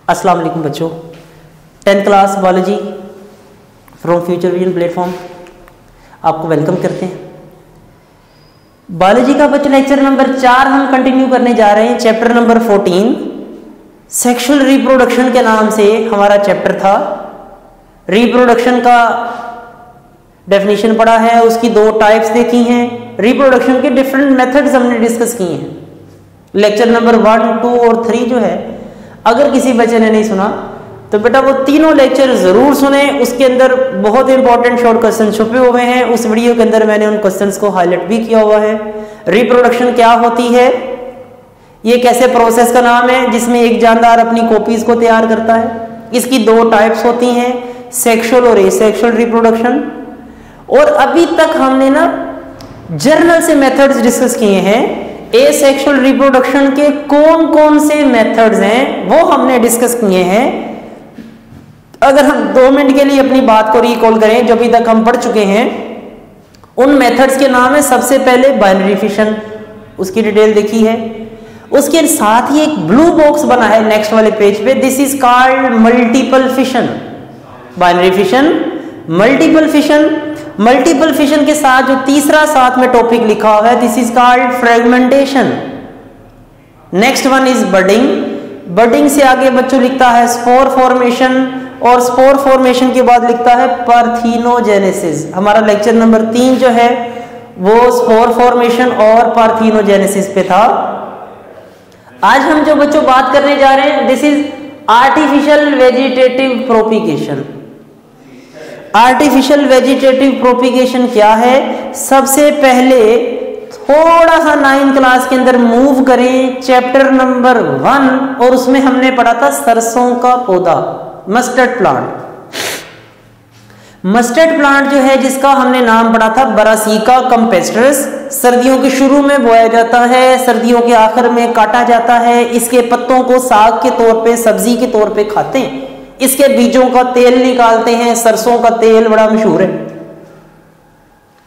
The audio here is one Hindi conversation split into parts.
अस्सलाम वालेकुम बच्चों, 10th class biology from future vision platform आपको वेलकम करते हैं। बायोलॉजी का बच्चों लेक्चर नंबर 4 हम कंटिन्यू करने जा रहे हैं। चैप्टर नंबर 14 सेक्सुअल रिप्रोडक्शन के नाम से हमारा चैप्टर था। रिप्रोडक्शन का डेफिनेशन पढ़ा है, उसकी 2 टाइप्स देखी हैं, रिप्रोडक्शन के डिफरेंट मेथड्स हमने डिस्कस किए हैं। लेक्चर नंबर 1, 2 और 3 जो है, अगर किसी बच्चे ने नहीं सुना तो बेटा वो तीनों लेक्चर जरूर सुने। उसके अंदर बहुत इंपॉर्टेंट शॉर्ट क्वेश्चन छुपे हुए हैं। उस वीडियो के अंदर मैंने उन क्वेश्चंस को हाईलाइट भी किया हुआ है। रिप्रोडक्शन क्या होती है, ये कैसे प्रोसेस का नाम है जिसमें एक जानदार अपनी कॉपीज को तैयार करता है। इसकी 2 टाइप्स होती हैं, सेक्सुअल और एसेक्सुअल रिप्रोडक्शन। और अभी तक हमने ना जर्नल से मेथड्स डिस्कस किए हैं। एसेक्सुअल रिप्रोडक्शन के कौन कौन से मेथड्स हैं वो हमने डिस्कस किए हैं। अगर हम 2 मिनट के लिए अपनी बात को रिकॉल करें जो अभी तक हम पढ़ चुके हैं, उन मेथड्स के नाम है सबसे पहले बाइनरी फिशन, उसकी डिटेल देखी है। उसके साथ ही एक ब्लू बॉक्स बना है नेक्स्ट वाले पेज पे, this is called multiple fission. Binary fission, multiple fission. Multiple fission के साथ जो तीसरा साथ में टॉपिक लिखा हुआ है, this is called fragmentation. Next one is budding. Budding से आगे बच्चों लिखता है स्पोर फॉर्मेशन, और स्पोर फॉर्मेशन के बाद लिखता है पार्थिनोजेनेसिस। हमारा लेक्चर नंबर 3 जो है वो स्पोर फॉर्मेशन और पार्थिनोजेनेसिस पे था। आज हम जो बच्चों बात करने जा रहे हैं, this is artificial vegetative propagation. Artificial vegetative propagation क्या है, सबसे पहले थोड़ा सा 9th क्लास के अंदर मूव करें चैप्टर नंबर 1, और उसमें हमने पढ़ा था सरसों का पौधा, मस्टर्ड प्लांट। मस्टर्ड प्लांट जो है जिसका हमने नाम पढ़ा था ब्रासिका कैम्पेस्ट्रस, सर्दियों के शुरू में बोया जाता है, सर्दियों के आखिर में काटा जाता है। इसके पत्तों को साग के तौर पे, सब्जी के तौर पे खाते हैं। इसके बीजों का तेल निकालते हैं, सरसों का तेल बड़ा मशहूर है।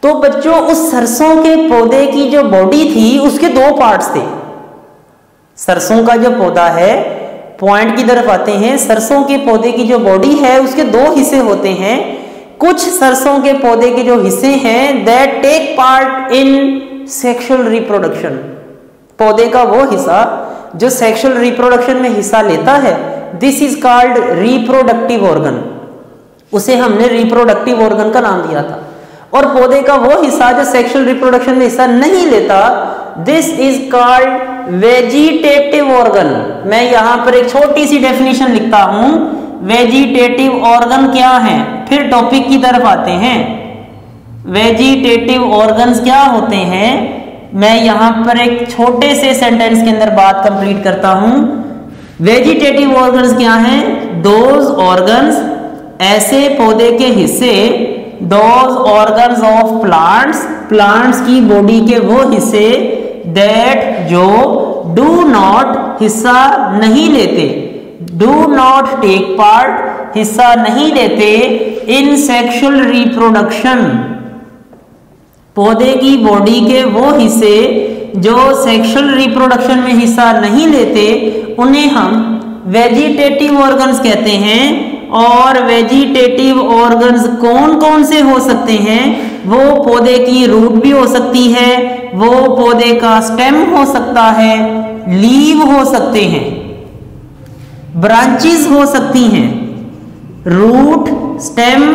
तो बच्चों उस सरसों के पौधे की जो बॉडी थी उसके 2 पार्ट्स थे। सरसों का जो पौधा है, पॉइंट की तरफ आते हैं, सरसों के पौधे की जो बॉडी है उसके 2 हिस्से होते हैं। कुछ सरसों के पौधे के जो हिस्से हैं that take part in sexual reproduction. पौधे का वो हिस्सा जो सेक्सुअल रिप्रोडक्शन में हिस्सा लेता है, this is called reproductive organ. उसे हमने रिप्रोडक्टिव ऑर्गन का नाम दिया था। और पौधे का वो हिस्सा जो सेक्सुअल रिप्रोडक्शन में हिस्सा नहीं लेता, this is called vegetative organ. मैं यहां पर एक छोटी सी डेफिनेशन लिखता हूं, वेजिटेटिव ऑर्गन क्या है, फिर टॉपिक की तरफ आते हैं। वेजिटेटिव ऑर्गन्स क्या होते हैं, मैं यहां पर एक छोटे से सेंटेंस के अंदर बात कंप्लीट करता हूं। वेजिटेटिव ऑर्गन्स क्या हैं, दोज ऑर्गन्स, ऐसे पौधे के हिस्से, those organs of plants, plants की बॉडी के वो हिस्से, दैट जो डू नॉट, हिस्सा नहीं लेते, डू नॉट टेक पार्ट, हिस्सा नहीं लेते, इन सेक्सुअल रिप्रोडक्शन। पौधे की बॉडी के वो हिस्से जो सेक्सुअल रिप्रोडक्शन में हिस्सा नहीं लेते, उन्हें हम वेजिटेटिव ऑर्गन्स कहते हैं। और वेजिटेटिव ऑर्गन्स कौन कौन से हो सकते हैं, वो पौधे की रूट भी हो सकती है, वो पौधे का स्टेम हो सकता है, लीव हो सकते हैं, ब्रांचेस हो सकती हैं। रूट, स्टेम,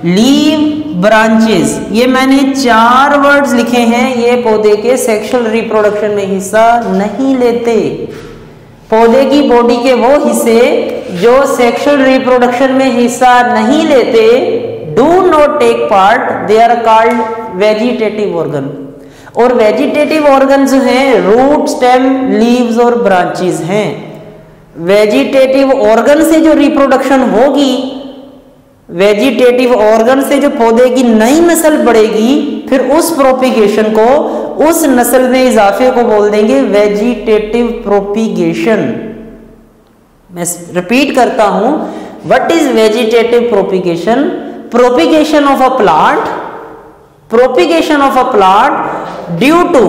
लीव, ब्रांचेस, ये मैंने 4 वर्ड्स लिखे हैं। ये पौधे के सेक्सुअल रिप्रोडक्शन में हिस्सा नहीं लेते। पौधे की बॉडी के वो हिस्से जो सेक्सुअल रिप्रोडक्शन में हिस्सा नहीं लेते, do not take part, they are called vegetative organ. और वेजिटेटिव ऑर्गन जो है रूट, स्टेम, लीव्स और ब्रांचेस हैं। वेजिटेटिव ऑर्गन से जो रिप्रोडक्शन होगी, वेजिटेटिव ऑर्गन से जो पौधे की नई नस्ल बढ़ेगी, फिर उस प्रोपिगेशन को, उस नस्ल में इजाफे को बोल देंगे वेजिटेटिव प्रोपिगेशन। मैं रिपीट करता हूं, what is vegetative propagation? Propagation of a plant, propagation of a plant due to,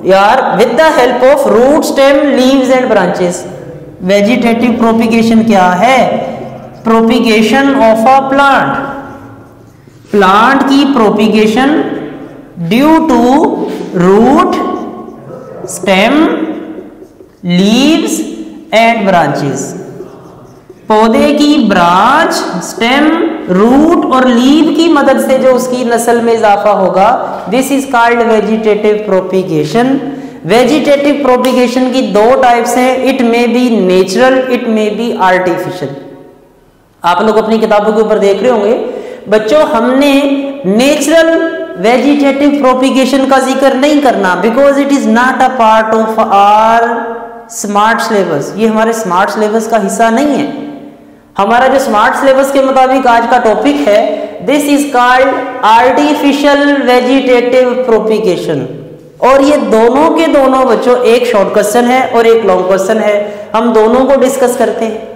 यार, with the help of root, stem, leaves and branches. Vegetative propagation क्या है? Propagation of a plant, plant की propagation due to root, stem, leaves and branches. पौधे की ब्रांच, स्टेम, रूट और लीव की मदद से जो उसकी नस्ल में इजाफा होगा, this is called vegetative propagation. Vegetative propagation की दो टाइप्स हैं, it may be natural, it may be artificial. आप लोग अपनी किताबों के ऊपर देख रहे होंगे बच्चों, हमने नेचुरल वेजिटेटिव प्रोपिगेशन का जिक्र नहीं करना, because it is not a part of our smart syllabus. ये हमारे स्मार्ट सिलेबस का हिस्सा नहीं है। हमारा जो स्मार्ट सिलेबस के मुताबिक आज का टॉपिक है, this is called artificial vegetative propagation. और ये दोनों के दोनों बच्चों, एक शॉर्ट क्वेश्चन है और एक लॉन्ग क्वेश्चन है, हम दोनों को डिस्कस करते हैं।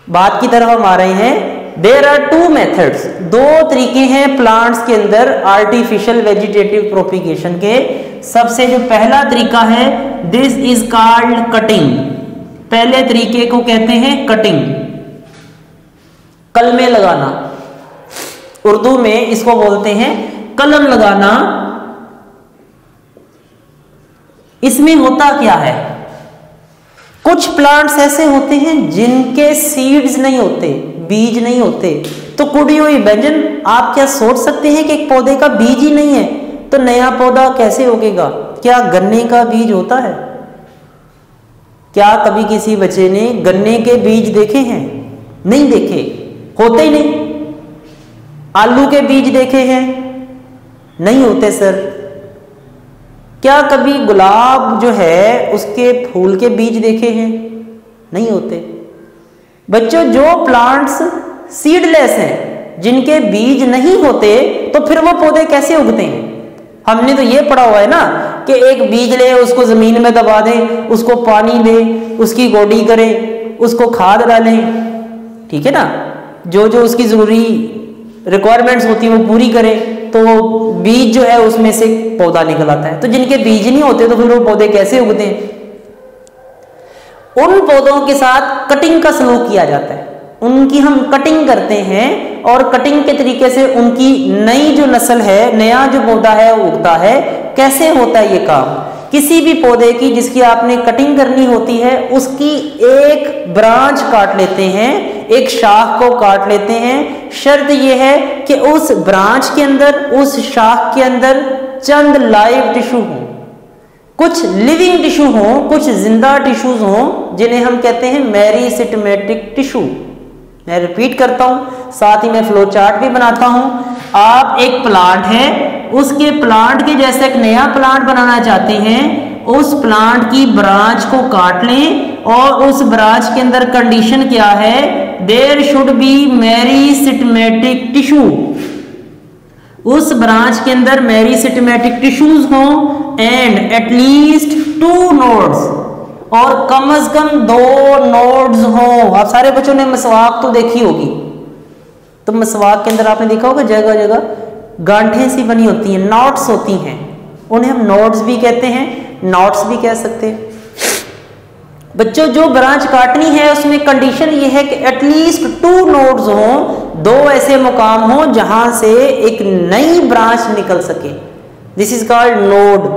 बात की तरफ हम आ रहे हैं। देयर आर टू मेथड्स, दो तरीके हैं प्लांट्स के अंदर आर्टिफिशियल वेजिटेटिव प्रोपिगेशन के। सबसे जो पहला तरीका है, दिस इज कॉल्ड कटिंग। पहले तरीके को कहते हैं कटिंग, कलमे लगाना। उर्दू में इसको बोलते हैं कलम लगाना। इसमें होता क्या है, कुछ प्लांट्स ऐसे होते हैं जिनके सीड्स नहीं होते, बीज नहीं होते। तो कुड यू इमेजिन, आप क्या सोच सकते हैं कि एक पौधे का बीज ही नहीं है तो नया पौधा कैसे उगेगा? क्या गन्ने का बीज होता है? क्या कभी किसी बच्चे ने गन्ने के बीज देखे हैं? नहीं देखे, होते ही नहीं। आलू के बीज देखे हैं? नहीं होते सर। क्या कभी गुलाब जो है उसके फूल के बीज देखे हैं? नहीं होते। बच्चों, जो प्लांट्स सीडलेस हैं, जिनके बीज नहीं होते, तो फिर वो पौधे कैसे उगते हैं? हमने तो ये पढ़ा हुआ है ना कि एक बीज ले, उसको जमीन में दबा दें, उसको पानी दें, उसकी गोडी करें, उसको खाद डालें, ठीक है ना, जो जो उसकी जरूरी रिक्वायरमेंट्स होती है वो पूरी करें, तो बीज जो है उसमें से पौधा निकल आता है। तो जिनके बीज नहीं होते तो फिर वो पौधे कैसे उगते हैं? उन पौधों के साथ कटिंग का सलूक किया जाता है, उनकी हम कटिंग करते हैं और कटिंग के तरीके से उनकी नई जो नस्ल है, नया जो पौधा है वो उगता है। कैसे होता है ये काम? किसी भी पौधे की जिसकी आपने कटिंग करनी होती है, उसकी एक ब्रांच काट लेते हैं, एक शाख को काट लेते हैं। शर्त यह है कि उस ब्रांच के अंदर, उस शाख के अंदर चंद लाइव टिश्यू हों, कुछ लिविंग टिश्यू हों, कुछ जिंदा टिश्यूज हों, जिन्हें हम कहते हैं मेरिस्टेमेटिक टिश्यू। मैं रिपीट करता हूं, साथ ही मैं फ्लो चार्ट भी बनाता हूं। आप एक प्लांट है, उसके प्लांट के जैसा एक नया प्लांट बनाना चाहते हैं, उस प्लांट की ब्रांच को काट लें और उस ब्रांच के अंदर कंडीशन क्या है, there should be meristematic tissue. उस ब्रांच के अंदर मेरिस्टेमेटिक टिश्यूज हों एंड एटलीस्ट 2 नोड्स, और कम से कम 2 नोड्स हों। आप सारे बच्चों ने मसवाक तो देखी होगी, तो मसवाक के अंदर आपने देखा होगा जगह जगह गांठें सी बनी होती हैं, नॉट्स होती हैं, उन्हें हम नोड्स भी कहते हैं, नॉट्स भी कह सकते हैं। बच्चों, जो ब्रांच काटनी है उसमें कंडीशन ये है कि एटलीस्ट 2 नोड्स हों, 2 ऐसे मुकाम हों जहां से एक नई ब्रांच निकल सके। This is called node.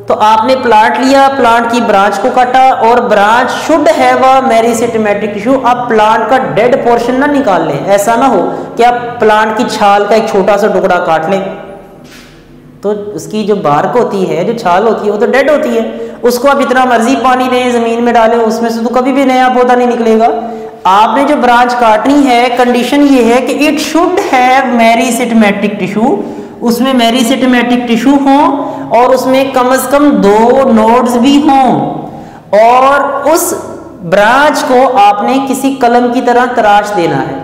तो आपने प्लांट लिया, प्लांट की ब्रांच को काटा और branch should have a meristematic tissue. आप प्लांट का डेड पोर्शन ना निकाल लें, ऐसा ना हो कि आप प्लांट की छाल का एक छोटा सा टुकड़ा काट लें, तो उसकी जो बार्क होती है, जो छाल होती है, वो तो डेड होती है। उसको आप जितना मर्जी पानी दें, जमीन में डालें, उसमें से तो कभी भी नया पौधा नहीं निकलेगा। आपने जो ब्रांच काटनी है, कंडीशन ये है कि it should have meristematic tissue, उसमें मेरिस्टेमेटिक टिश्यू हो और उसमें कम से कम 2 नोड्स भी हों, और उस ब्रांच को आपने किसी कलम की तरह तराश देना है।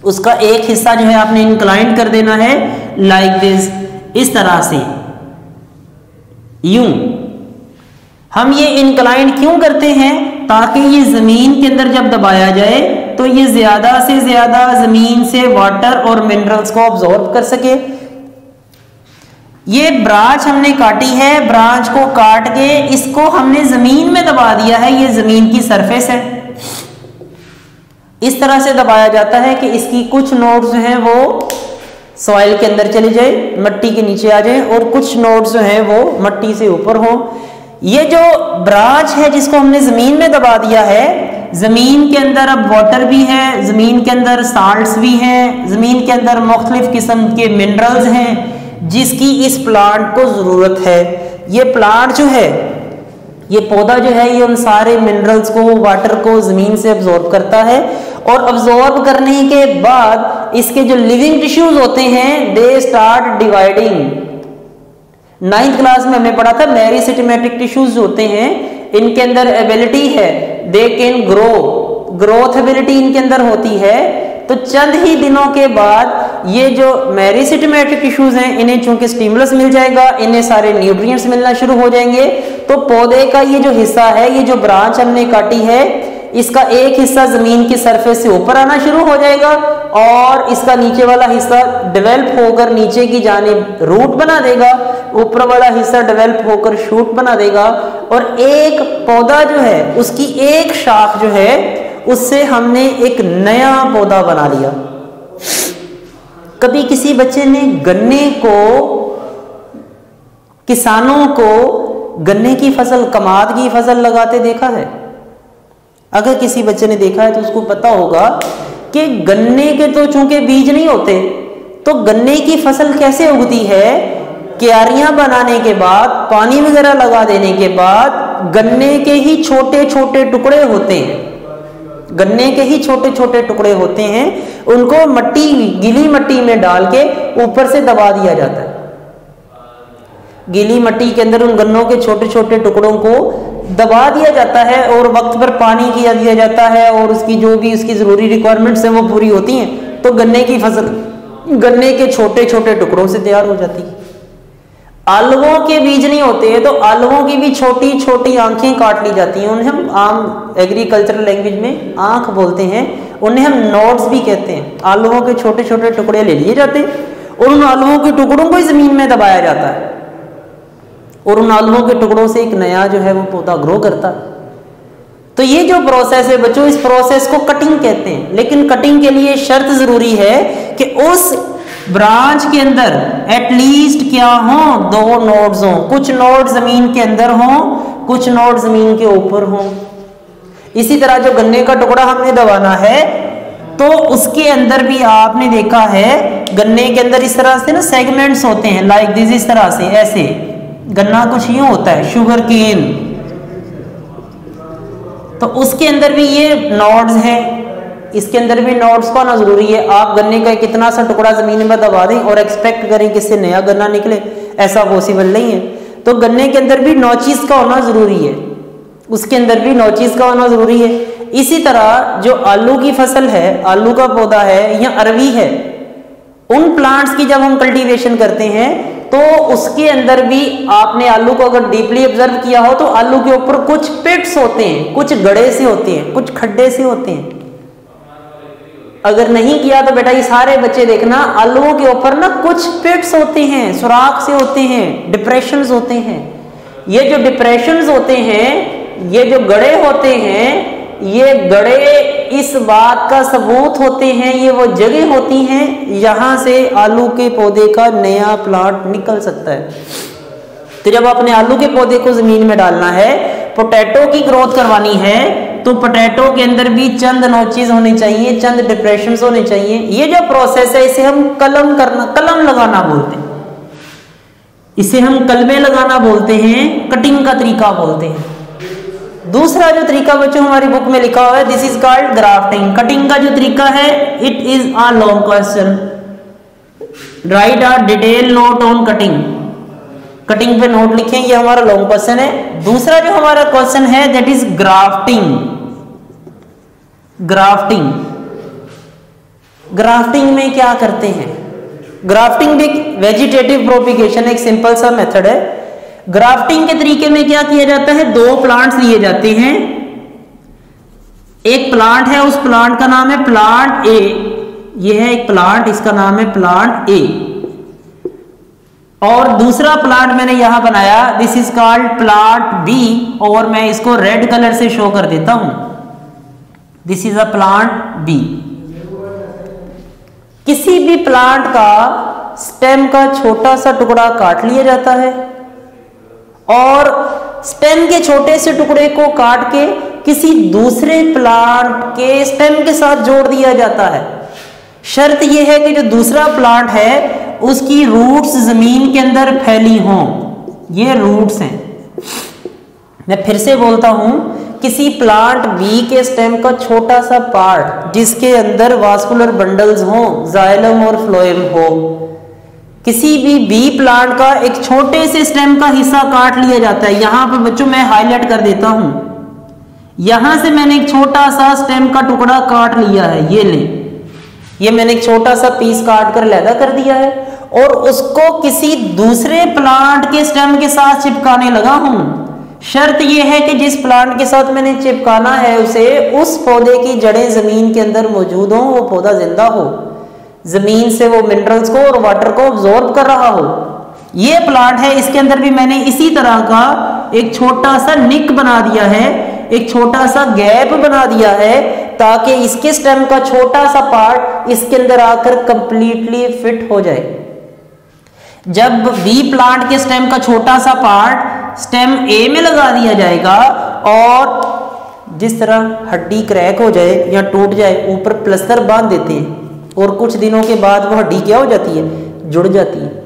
उसका एक हिस्सा जो है आपने इंक्लाइन कर देना है, लाइक दिस, इस तरह से, यूं। हम ये इंक्लाइन क्यों करते हैं? ताकि ये जमीन के अंदर जब दबाया जाए तो ये ज्यादा से ज्यादा जमीन से वाटर और मिनरल्स को ऑब्जॉर्ब कर सके। ये ब्रांच हमने काटी है, ब्रांच को काट के इसको हमने जमीन में दबा दिया है, ये जमीन की सरफेस है। इस तरह से दबाया जाता है कि इसकी कुछ नोड्स जो हैं वो सॉइल के अंदर चले जाए, मिट्टी के नीचे आ जाए, और कुछ नोड्स जो हैं वो मिट्टी से ऊपर हो। ये जो ब्रांच है जिसको हमने जमीन में दबा दिया है, जमीन के अंदर अब वाटर भी है, जमीन के अंदर साल्ट्स भी हैं, जमीन के अंदर मुख्तलिफ किस्म के मिनरल्स हैं जिसकी इस प्लांट को जरूरत है। ये प्लांट जो है, ये पौधा जो है, ये उन सारे मिनरल्स को, वाटर को जमीन से अब्जॉर्ब करता है, और अब्जॉर्ब करने के बाद इसके जो लिविंग टिश्यूज होते हैं they start dividing. 9th class में हमने पढ़ा था मेरिस्टेमेटिक टिश्यूज होते हैं, इनके अंदर एबिलिटी है, they can grow, growth ability इनके अंदर होती है। तो चंद ही दिनों के बाद ये जो मेरिस्टेमेटिक टिश्यूज हैं, इन्हें चूंकि स्टिमुलस मिल जाएगा, इन्हें सारे न्यूट्रिएंट्स मिलना शुरू हो जाएंगे, तो पौधे का ये जो हिस्सा है, ये जो ब्रांच हमने काटी है, इसका एक हिस्सा जमीन की सरफेस से ऊपर आना शुरू हो जाएगा, और इसका नीचे वाला हिस्सा डेवलप होकर नीचे की जानिब रूट बना देगा, ऊपर वाला हिस्सा डेवलप होकर शूट बना देगा, और एक पौधा जो है उसकी एक शाख जो है उससे हमने एक नया पौधा बना लिया। कभी किसी बच्चे ने गन्ने को, किसानों को गन्ने की फसल, कमाद की फसल लगाते देखा है? अगर किसी बच्चे ने देखा है तो उसको पता होगा कि गन्ने के तो चूंकि बीज नहीं होते, तो गन्ने की फसल कैसे उगती है? क्यारियां बनाने के बाद, पानी वगैरह लगा देने के बाद गन्ने के ही छोटे छोटे टुकड़े होते हैं, गन्ने के ही छोटे छोटे टुकड़े होते हैं, उनको मिट्टी, गीली मिट्टी में डाल के ऊपर से दबा दिया जाता है। गीली मिट्टी के अंदर उन गन्नों के छोटे छोटे टुकड़ों को दबा दिया जाता है, और वक्त पर पानी दिया जाता है, और उसकी जो भी उसकी जरूरी रिक्वायरमेंट्स हैं वो पूरी होती हैं, तो गन्ने की फसल गन्ने के छोटे छोटे टुकड़ों से तैयार हो जाती है। आलुओं के बीज नहीं होते हैं, तो आलुओं की भी छोटी छोटी आंखें काट ली जाती हैं, उन्हें हम आम एग्रीकल्चरल लैंग्वेज में आंख बोलते हैं, उन्हें हम नोड्स भी कहते हैं। आलुओं के छोटे छोटे टुकड़े ले लिए जाते हैं, और उन आलुओं के टुकड़ों को जमीन में दबाया जाता है, और उन आलुओं के टुकड़ों से एक नया जो है वो पौधा ग्रो करता है। तो ये जो प्रोसेस है बच्चों, इस प्रोसेस को कटिंग कहते हैं। लेकिन कटिंग के लिए शर्त जरूरी है कि उस ब्रांच के अंदर एटलीस्ट क्या हो, 2 नोड्स हो, कुछ नोड जमीन के अंदर हो, कुछ नोड जमीन के ऊपर हो। इसी तरह जो गन्ने का टुकड़ा हमने दबाना है, तो उसके अंदर भी आपने देखा है गन्ने के अंदर इस तरह से ना सेगमेंट्स होते हैं, लाइक दिस, इस तरह से, ऐसे गन्ना कुछ यूं होता है, शुगर केन, तो उसके अंदर भी ये नोड्स हैं, इसके अंदर भी नोड्स का होना जरूरी है। आप गन्ने का कितना सा टुकड़ा जमीन में दबा दें और एक्सपेक्ट करें कि इससे नया गन्ना निकले, ऐसा पॉसिबल नहीं है। तो गन्ने के अंदर भी नोचीज का होना जरूरी है, उसके अंदर भी नोचीज का होना जरूरी है। इसी तरह जो आलू की फसल है, आलू का पौधा है या अरवी है, उन प्लांट्स की जब हम कल्टीवेशन करते हैं तो उसके अंदर भी आपने आलू को अगर डीपली ऑब्जर्व किया हो तो आलू के ऊपर कुछ पिट्स होते हैं, कुछ गड्ढे से होते हैं, कुछ खड्डे से होते हैं। अगर नहीं किया तो बेटा ये सारे बच्चे देखना, आलूओं के ऊपर ना कुछ पिट्स होते हैं, सुराख से होते हैं, डिप्रेशंस होते हैं। ये जो डिप्रेशंस होते हैं, ये जो गड्ढे होते हैं, ये गड्ढे इस बात का सबूत होते हैं, ये वो जगह होती हैं यहां से आलू के पौधे का नया प्लांट निकल सकता है। तो जब आपने आलू के पौधे को जमीन में डालना है, पोटैटो की ग्रोथ करवानी है, तो पोटैटो के अंदर भी चंद नोचेज होने चाहिए, चंद डिप्रेशंस होने चाहिए। ये जो प्रोसेस है इसे हम कलम लगाना बोलते हैं, इसे हम कलमे लगाना बोलते हैं, कटिंग का तरीका बोलते हैं। दूसरा जो तरीका बच्चों हमारी बुक में लिखा हुआ है, this is called grafting. Cutting का जो तरीका है, it is a long question, right a detail note on cutting. Cutting पे नोट लिखें, ये हमारा लॉन्ग क्वेश्चन है। दूसरा जो हमारा क्वेश्चन है that is grafting. Grafting, grafting में क्या करते हैं? ग्राफ्टिंग भी वेजिटेटिव प्रोपिगेशन एक सिंपल सा मेथड है। ग्राफ्टिंग के तरीके में क्या किया जाता है, 2 प्लांट्स लिए जाते हैं, एक प्लांट है, उस प्लांट का नाम है प्लांट ए, ये है एक प्लांट, इसका नाम है प्लांट ए। और दूसरा प्लांट मैंने यहां बनाया, this is called plant B, और मैं इसको रेड कलर से शो कर देता हूं, this is a plant B. किसी भी प्लांट का स्टेम का छोटा सा टुकड़ा काट लिया जाता है और स्टेम के छोटे से टुकड़े को काट के किसी दूसरे प्लांट के स्टेम के साथ जोड़ दिया जाता है। शर्त यह है कि जो दूसरा प्लांट है उसकी रूट्स जमीन के अंदर फैली हों, ये रूट्स हैं। मैं फिर से बोलता हूं, किसी प्लांट बी के स्टेम का छोटा सा पार्ट जिसके अंदर वास्कुलर बंडल्स हों, जाइलम और फ्लोएम हो, किसी भी बी प्लांट का एक छोटे से स्टेम का हिस्सा काट लिया जाता है। यहां पर बच्चों मैं हाईलाइट कर देता हूं, यहां से मैंने एक छोटा सा स्टेम का टुकड़ा काट लिया है, ये ले, ये मैंने एक छोटा सा पीस काट कर अलग कर दिया है और उसको किसी दूसरे प्लांट के स्टेम के साथ चिपकाने लगा हूं। शर्त यह है कि जिस प्लांट के साथ मैंने चिपकाना है उसे, उस पौधे की जड़ें जमीन के अंदर मौजूद हों, वो पौधा जिंदा हो, जमीन से वो मिनरल्स को और वाटर को अब्जॉर्ब कर रहा हो। ये प्लांट है, इसके अंदर भी मैंने इसी तरह का एक छोटा सा निक बना दिया है, एक छोटा सा गैप बना दिया है, ताकि इसके स्टेम का छोटा सा पार्ट इसके अंदर आकर कंप्लीटली फिट हो जाए। जब बी प्लांट के स्टेम का छोटा सा पार्ट स्टेम ए में लगा दिया जाएगा और जिस तरह हड्डी क्रैक हो जाए या टूट जाए, ऊपर प्लास्टर बांध देते हैं और कुछ दिनों के बाद वो हड्डी क्या हो जाती है, जुड़ जाती है।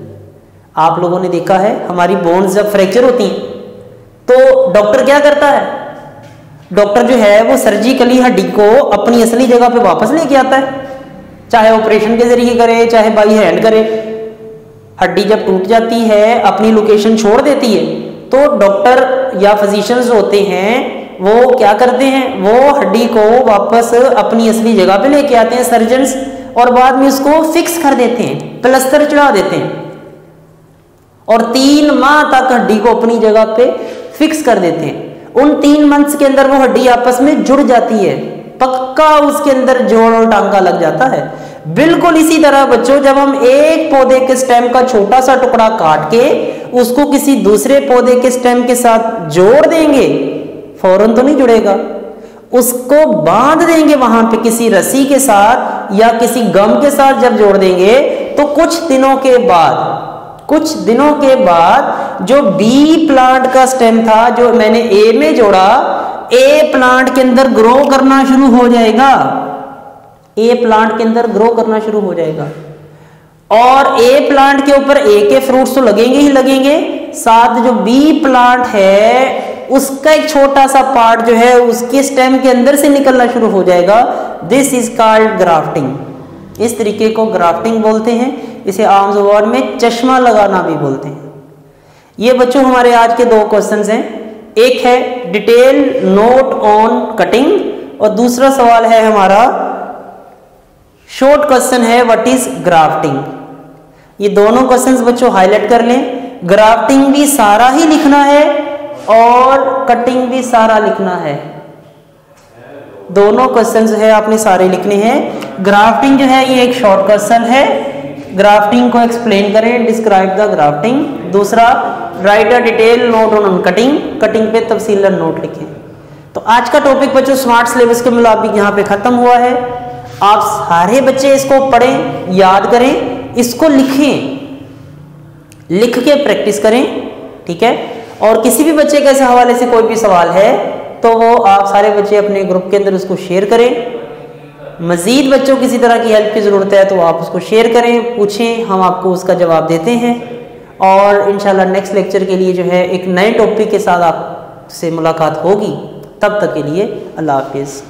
आप लोगों ने देखा है हमारी बोन्स जब फ्रैक्चर होती हैं तो डॉक्टर क्या करता है, डॉक्टर जो है वो सर्जिकली हड्डी को अपनी असली जगह पे वापस लेके आता है, चाहे ऑपरेशन के जरिए करे चाहे बाई हैंड करे। हड्डी जब टूट जाती है, अपनी लोकेशन छोड़ देती है, तो डॉक्टर या फिजिशियंस होते हैं वो क्या करते हैं, वो हड्डी को वापस अपनी असली जगह पे लेके आते हैं सर्जन्स, और बाद में उसको फिक्स कर देते हैं, प्लास्टर चढ़ा देते हैं और 3 माह तक हड्डी को अपनी जगह पे फिक्स कर देते हैं। उन 3 मंथ्स के अंदर वो हड्डी आपस में जुड़ जाती है, पक्का उसके अंदर जोड़ और टांका लग जाता है। बिल्कुल इसी तरह बच्चों, जब हम एक पौधे के स्टेम का छोटा सा टुकड़ा काट के उसको किसी दूसरे पौधे के स्टेम के साथ जोड़ देंगे, फौरन तो नहीं जुड़ेगा, उसको बांध देंगे वहां पे किसी रस्सी के साथ या किसी गम के साथ जब जोड़ देंगे, तो कुछ दिनों के बाद जो बी प्लांट का स्टेम था जो मैंने ए में जोड़ा, ए प्लांट के अंदर ग्रो करना शुरू हो जाएगा, ए प्लांट के अंदर ग्रो करना शुरू हो जाएगा और ए प्लांट के ऊपर ए के फ्रूट्स तो लगेंगे ही लगेंगे, साथ जो बी प्लांट है उसका एक छोटा सा पार्ट जो है उसके स्टेम के अंदर से निकलना शुरू हो जाएगा। This is called grafting. इस तरीके को ग्राफ्टिंग बोलते हैं, इसे आम जुबान में चश्मा लगाना भी बोलते हैं। ये बच्चों हमारे आज के 2 क्वेश्चंस हैं, एक है डिटेल नोट ऑन कटिंग और दूसरा सवाल है हमारा शॉर्ट क्वेश्चन है व्हाट इज ग्राफ्टिंग। ये दोनों क्वेश्चंस बच्चों हाईलाइट कर लें, ग्राफ्टिंग भी सारा ही लिखना है और कटिंग भी सारा लिखना है, दोनों क्वेश्चंस है आपने सारे लिखने हैं। ग्राफ्टिंग जो है ये एक शॉर्ट क्वेश्चन है, ग्राफ्टिंग को एक्सप्लेन करें, डिस्क्राइब द ग्राफ्टिंग। दूसरा right a detail note on cutting, cutting पे तफसीलन नोट लिखें। तो आज का टॉपिक बच्चों स्मार्ट सिलेबस के मुताबिक यहाँ पे खत्म हुआ है। आप सारे बच्चे इसको पढ़ें, याद करें, इसको लिखें, लिख के प्रैक्टिस करें, ठीक है। और किसी भी बच्चे के इस हवाले से कोई भी सवाल है तो वो आप सारे बच्चे अपने ग्रुप के अंदर उसको शेयर करें। मजीद बच्चों किसी तरह की हेल्प की ज़रूरत है तो आप उसको शेयर करें, पूछें, हम आपको उसका जवाब देते हैं। और इंशाल्लाह नेक्स्ट लेक्चर के लिए जो है एक नए टॉपिक के साथ आपसे मुलाकात होगी। तब तक के लिए अल्लाह हाफिज़।